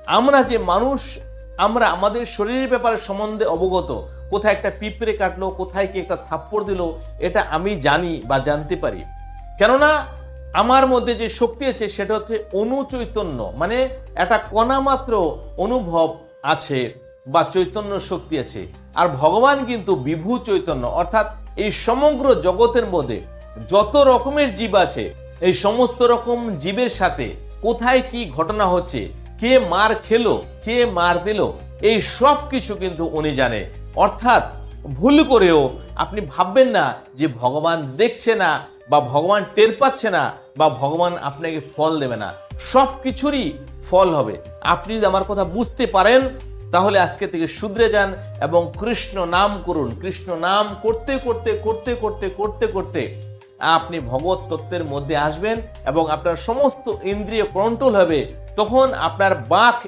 আমরা যে মানুষ, আমরা আমাদের শরীরের ব্যাপারে সম্বন্ধে অবগত। কোথায় একটা পিঁপড়ে কাটলো, কোথায় কি একটা থাপ্পড় দিল, এটা আমি জানি বা জানতে পারি। কেননা আমার মধ্যে যে শক্তি আছে সেটা হচ্ছে অনুচৈতন্য, মানে একটা কণা মাত্র অনুভব আছে বা চৈতন্য শক্তি আছে। আর ভগবান কিন্তু বিভু চৈতন্য, অর্থাৎ এই সমগ্র জগতের মধ্যে যত রকমের জীব আছে, এই সমস্ত রকম জীবের সাথে কোথায় কি ঘটনা হচ্ছে, কে মার খেলো, কে মার দিল, এই সব কিছু কিন্তু উনি জানে। অর্থাৎ ভুল করেও আপনি ভাববেন না যে ভগবান দেখছে না বা ভগবান টের পাচ্ছে না বা ভগবান আপনাকে ফল দেবে না। সব কিছুরই ফল হবে। আপনি যদি আমার কথা বুঝতে পারেন তাহলে আজকে থেকে শুধরে যান এবং কৃষ্ণ নাম করুন। কৃষ্ণ নাম করতে করতে করতে করতে করতে করতে আপনি ভগবত তত্ত্বের মধ্যে আসবেন এবং আপনার সমস্ত ইন্দ্রিয় কন্ট্রোল হবে। তখন আপনার বাক